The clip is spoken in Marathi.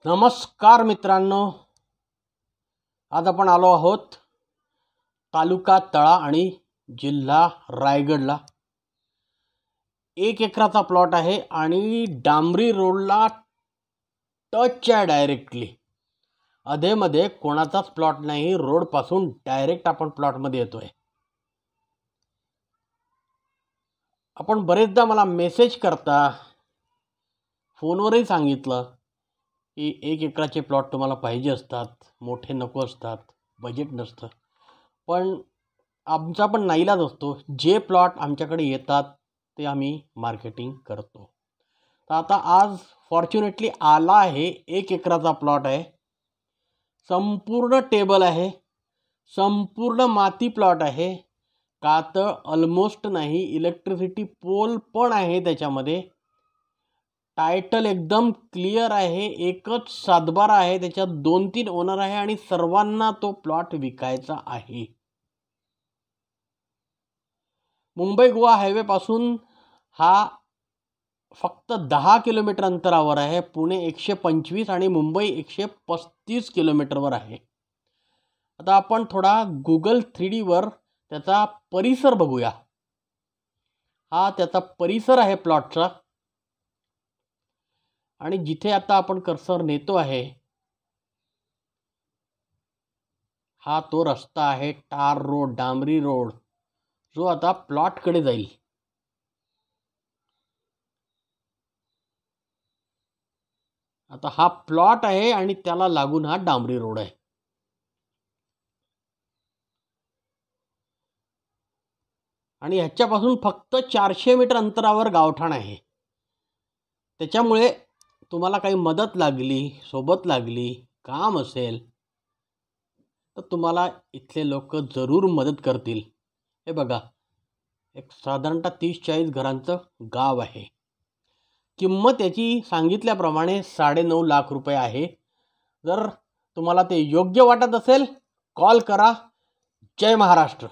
नमस्कार मित्रांनो, आज आपण आलो आहोत तालुका तळा आणि जिल्हा रायगडला। 1 एकराचा प्लॉट आहे आणि डांबरी रोडला टच आहे डायरेक्टली। अधेमध्ये कोणाचाच प्लॉट नाही, रोड पासून डायरेक्ट आपण प्लॉट मध्ये येतोय। आपण बरेचदा मला मेसेज करता, फोनवरही सांगितलं की 1 एकराचे प्लॉट तुम्हाला पाहिजे असतात, मोठे नको असतात, बजेट नसतं। पण आमचा पण नाईलाज असतो, जे प्लॉट आमच्याकडे येतात ते आम्ही मार्केटिंग करतो। तर आता आज फॉर्च्युनेटली आला आहे, 1 एकराचा प्लॉट आहे, संपूर्ण टेबल आहे, संपूर्ण माती प्लॉट आहे, का तर ऑलमोस्ट नाही, इलेक्ट्रिसिटी पोल पण आहे त्याच्यामध्ये। टायटल एकदम क्लिअर आहे, एकच सातबारा आहे, त्याच्यात 2-3 ओनर आहे आणि सर्वांना तो प्लॉट विकायचा आहे। मुंबई गोवा हायवे पासून हा फक्त 10 किलोमीटर अंतरावर आहे। पुणे 125 आणि मुंबई 135 किलोमीटरवर आहे। आता आपण थोडा Google 3D वर त्याचा परिसर बघूया। हा त्याचा परिसर आहे प्लॉटचा आणि जिथे आता आपण कर्सर नेतो आहे, हा तो रस्ता आहे, टार रोड, डांबरी रोड, जो आता प्लॉट कडे जाईल। आता हा प्लॉट आहे आणि त्याला लागून हा डांबरी रोड आहे। आणि ह्याच्यापासून फक्त 400 मीटर अंतरावर गावठाण आहे। त्याच्यामुळे तुम्हाला काही मदत लागली, सोबत लागली, काम असेल तर तुम्हाला इथले लोक जरूर मदत करतील। हे बघा, एक साधारणतः 30-40 घरांचं गाव आहे। किंमत याची सांगितल्याप्रमाणे 9.5 लाख रुपये आहे। जर तुम्हाला ते योग्य वाटत असेल, कॉल करा। जय महाराष्ट्र।